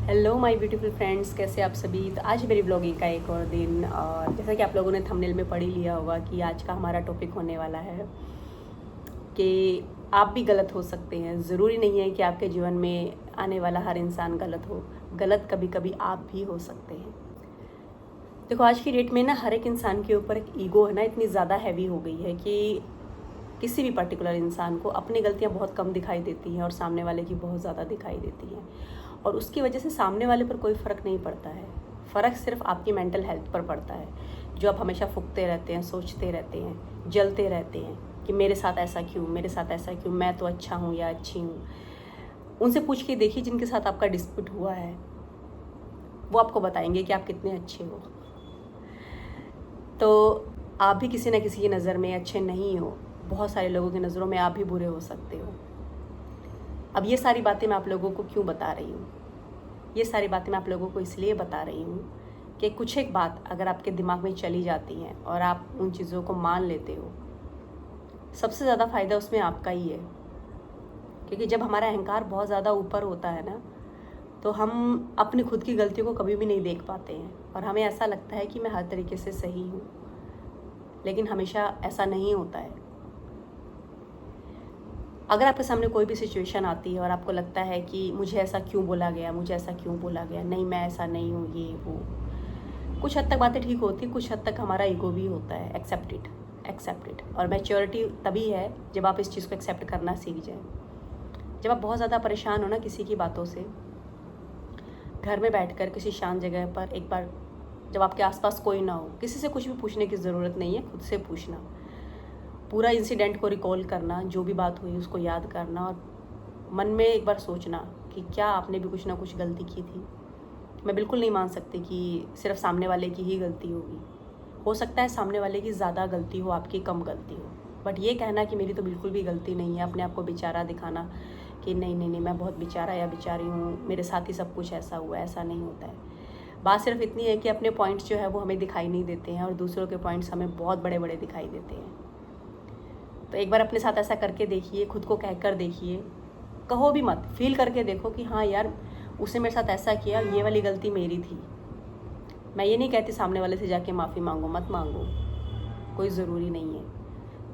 Hello my beautiful friends, कैसे आप सभी। तो आज मेरी ब्लॉगिंग का एक और दिन, और जैसा कि आप लोगों ने थंबनेल में पढ़ ही लिया होगा कि आज का हमारा टॉपिक होने वाला है कि आप भी गलत हो सकते हैं। ज़रूरी नहीं है कि आपके जीवन में आने वाला हर इंसान गलत हो। गलत कभी कभी आप भी हो सकते हैं। देखो, आज की डेट में ना हर एक इंसान के ऊपर एक ईगो है ना, इतनी ज़्यादा हैवी हो गई है कि किसी भी पर्टिकुलर इंसान को अपनी गलतियां बहुत कम दिखाई देती हैं और सामने वाले की बहुत ज़्यादा दिखाई देती हैं, और उसकी वजह से सामने वाले पर कोई फ़र्क नहीं पड़ता है। फ़र्क सिर्फ आपकी मेंटल हेल्थ पर पड़ता है, जो आप हमेशा फूकते रहते हैं, सोचते रहते हैं, जलते रहते हैं कि मेरे साथ ऐसा क्यों, मेरे साथ ऐसा क्यों, मैं तो अच्छा हूँ या अच्छी हूँ। उनसे पूछ के देखिए जिनके साथ आपका डिस्प्यूट हुआ है, वो आपको बताएंगे कि आप कितने अच्छे हो। तो आप भी किसी न किसी की नज़र में अच्छे नहीं हो। बहुत सारे लोगों की नज़रों में आप भी बुरे हो सकते हो। अब ये सारी बातें मैं आप लोगों को क्यों बता रही हूँ? ये सारी बातें मैं आप लोगों को इसलिए बता रही हूँ कि कुछ एक बात अगर आपके दिमाग में चली जाती हैं और आप उन चीज़ों को मान लेते हो, सबसे ज़्यादा फ़ायदा उसमें आपका ही है। क्योंकि जब हमारा अहंकार बहुत ज़्यादा ऊपर होता है ना, तो हम अपनी खुद की गलतियों को कभी भी नहीं देख पाते हैं और हमें ऐसा लगता है कि मैं हर तरीके से सही हूँ, लेकिन हमेशा ऐसा नहीं होता है। अगर आपके सामने कोई भी सिचुएशन आती है और आपको लगता है कि मुझे ऐसा क्यों बोला गया, मुझे ऐसा क्यों बोला गया, नहीं मैं ऐसा नहीं हूँ, ये वो, कुछ हद तक बातें ठीक होती, कुछ हद तक हमारा ईगो भी होता है। Accept it. और मैच्योरिटी तभी है जब आप इस चीज़ को एक्सेप्ट करना सीख जाएं। जब आप बहुत ज़्यादा परेशान हो ना किसी की बातों से, घर में बैठकर किसी शांत जगह पर एक बार, जब आपके आसपास कोई ना हो, किसी से कुछ भी पूछने की ज़रूरत नहीं है, खुद से पूछना, पूरा इंसिडेंट को रिकॉल करना, जो भी बात हुई उसको याद करना और मन में एक बार सोचना कि क्या आपने भी कुछ ना कुछ गलती की थी। मैं बिल्कुल नहीं मान सकती कि सिर्फ सामने वाले की ही गलती होगी। हो सकता है सामने वाले की ज़्यादा गलती हो, आपकी कम गलती हो, बट ये कहना कि मेरी तो बिल्कुल भी गलती नहीं है, अपने आप को बेचारा दिखाना कि नहीं नहीं नहीं मैं बहुत बेचारा या बेचारी हूँ, मेरे साथ ही सब कुछ ऐसा हुआ, ऐसा नहीं होता है। बात सिर्फ इतनी है कि अपने पॉइंट्स जो है वो हमें दिखाई नहीं देते हैं और दूसरों के पॉइंट्स हमें बहुत बड़े बड़े दिखाई देते हैं। तो एक बार अपने साथ ऐसा करके देखिए, खुद को कहकर देखिए, कहो भी मत, फील करके देखो कि हाँ यार, उसने मेरे साथ ऐसा किया, ये वाली गलती मेरी थी। मैं ये नहीं कहती सामने वाले से जाके माफ़ी मांगो, मत मांगो, कोई ज़रूरी नहीं है,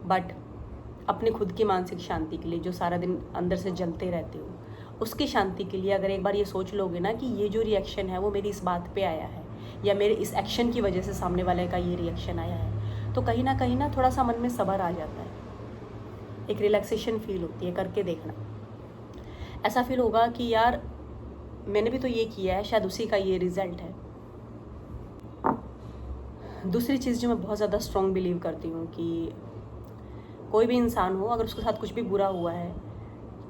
बट अपनी खुद की मानसिक शांति के लिए, जो सारा दिन अंदर से जलते रहते हो, उसकी शांति के लिए अगर एक बार ये सोच लोगे ना कि ये जो रिएक्शन है वो मेरी इस बात पे आया है या मेरे इस एक्शन की वजह से सामने वाले का ये रिएक्शन आया है, तो कहीं ना थोड़ा सा मन में सब्र आ जाता है, एक रिलैक्सेशन फील होती है। करके देखना, ऐसा फील होगा कि यार मैंने भी तो ये किया है, शायद उसी का ये रिज़ल्ट है। दूसरी चीज़ जो मैं बहुत ज़्यादा स्ट्रॉन्ग बिलीव करती हूँ कि कोई भी इंसान हो, अगर उसके साथ कुछ भी बुरा हुआ है,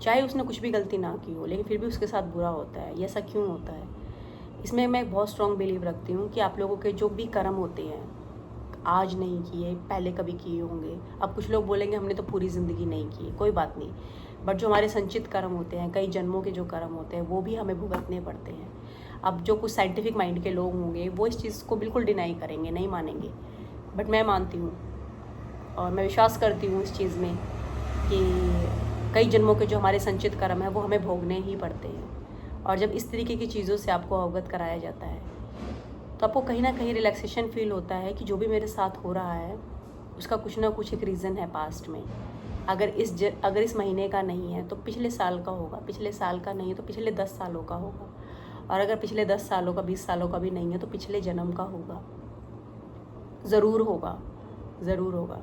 चाहे उसने कुछ भी गलती ना की हो, लेकिन फिर भी उसके साथ बुरा होता है। ये ऐसा क्यों होता है? इसमें मैं बहुत स्ट्रॉन्ग बिलीव रखती हूँ कि आप लोगों के जो भी कर्म होते हैं, आज नहीं किए, पहले कभी किए होंगे। अब कुछ लोग बोलेंगे हमने तो पूरी ज़िंदगी नहीं की, कोई बात नहीं, बट जो हमारे संचित कर्म होते हैं, कई जन्मों के जो कर्म होते हैं, वो भी हमें भुगतने पड़ते हैं। अब जो कुछ साइंटिफिक माइंड के लोग होंगे वो इस चीज़ को बिल्कुल डिनाई करेंगे, नहीं मानेंगे, बट मैं मानती हूँ और मैं विश्वास करती हूँ इस चीज़ में कि कई जन्मों के जो हमारे संचित कर्म हैं वो हमें भोगने ही पड़ते हैं। और जब इस तरीके की चीज़ों से आपको अवगत कराया जाता है, तो आपको कहीं ना कहीं रिलैक्सेशन फील होता है कि जो भी मेरे साथ हो रहा है उसका कुछ ना कुछ एक रीज़न है पास्ट में। अगर इस महीने का नहीं है तो पिछले साल का होगा, पिछले साल का नहीं है तो पिछले 10 सालों का होगा, और अगर पिछले 10 सालों का, 20 सालों का भी नहीं है तो पिछले जन्म का होगा। ज़रूर होगा, ज़रूर होगा।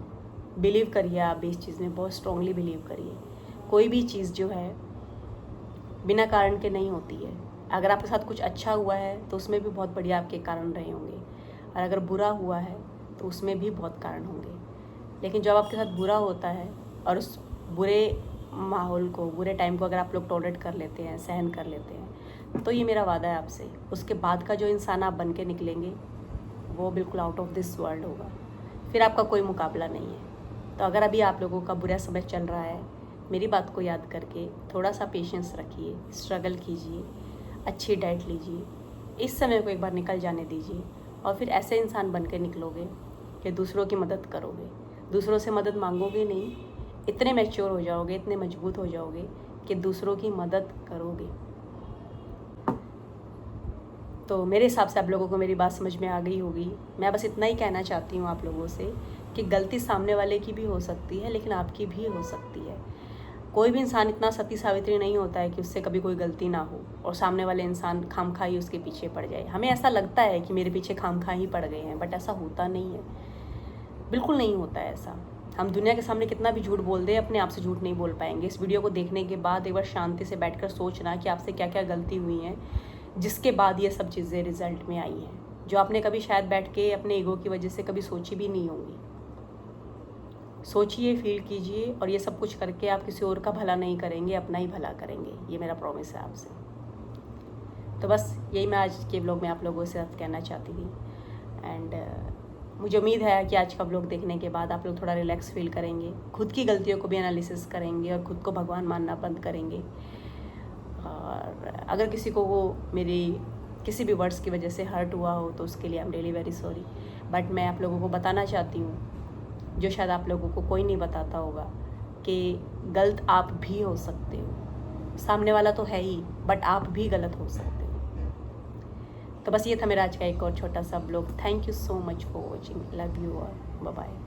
बिलीव करिए, आप भी इस चीज़ में बहुत स्ट्रांगली बिलीव करिए। कोई भी चीज़ जो है बिना कारण के नहीं होती है। अगर आपके साथ कुछ अच्छा हुआ है तो उसमें भी बहुत बढ़िया आपके कारण रहे होंगे, और अगर बुरा हुआ है तो उसमें भी बहुत कारण होंगे। लेकिन जब आपके साथ बुरा होता है और उस बुरे माहौल को, बुरे टाइम को अगर आप लोग टॉलरेट कर लेते हैं, सहन कर लेते हैं, तो ये मेरा वादा है आपसे, उसके बाद का जो इंसान आप बन के निकलेंगे वो बिल्कुल आउट ऑफ दिस वर्ल्ड होगा। फिर आपका कोई मुकाबला नहीं है। तो अगर अभी आप लोगों का बुरा समय चल रहा है, मेरी बात को याद करके थोड़ा सा पेशेंस रखिए, स्ट्रगल कीजिए, अच्छी डाइट लीजिए, इस समय को एक बार निकल जाने दीजिए, और फिर ऐसे इंसान बन के निकलोगे कि दूसरों की मदद करोगे, दूसरों से मदद मांगोगे नहीं, इतने मैच्योर हो जाओगे, इतने मजबूत हो जाओगे कि दूसरों की मदद करोगे। तो मेरे हिसाब से आप लोगों को मेरी बात समझ में आ गई होगी। मैं बस इतना ही कहना चाहती हूँ आप लोगों से कि गलती सामने वाले की भी हो सकती है, लेकिन आपकी भी हो सकती है। कोई भी इंसान इतना सती सावित्री नहीं होता है कि उससे कभी कोई गलती ना हो और सामने वाले इंसान खामखा ही उसके पीछे पड़ जाए। हमें ऐसा लगता है कि मेरे पीछे खामखा ही पड़ गए हैं, बट ऐसा होता नहीं है, बिल्कुल नहीं होता है ऐसा। हम दुनिया के सामने कितना भी झूठ बोल दें, अपने आप से झूठ नहीं बोल पाएंगे। इस वीडियो को देखने के बाद एक बार शांति से बैठकर सोचना कि आपसे क्या क्या गलती हुई है, जिसके बाद ये सब चीज़ें रिजल्ट में आई हैं, जो आपने कभी शायद बैठ के अपने ईगो की वजह से कभी सोची भी नहीं होंगी। सोचिए, फील कीजिए, और ये सब कुछ करके आप किसी और का भला नहीं करेंगे, अपना ही भला करेंगे। ये मेरा प्रॉमिस है आपसे। तो बस यही मैं आज के ब्लॉग में आप लोगों से कहना चाहती थी। एंड मुझे उम्मीद है कि आज का ब्लॉग देखने के बाद आप लोग थोड़ा रिलैक्स फील करेंगे, खुद की गलतियों को भी एनालिसिस करेंगे और खुद को भगवान मानना बंद करेंगे। और अगर किसी को वो मेरी किसी भी वर्ड्स की वजह से हर्ट हुआ हो तो उसके लिए I am really very sorry. But मैं आप लोगों को बताना चाहती हूँ, जो शायद आप लोगों को कोई नहीं बताता होगा, कि गलत आप भी हो सकते हो। सामने वाला तो है ही, बट आप भी गलत हो सकते हो। तो बस ये था मेरा आज का एक और छोटा सा blog. Thank you so much for watching. Love you all. Bye bye.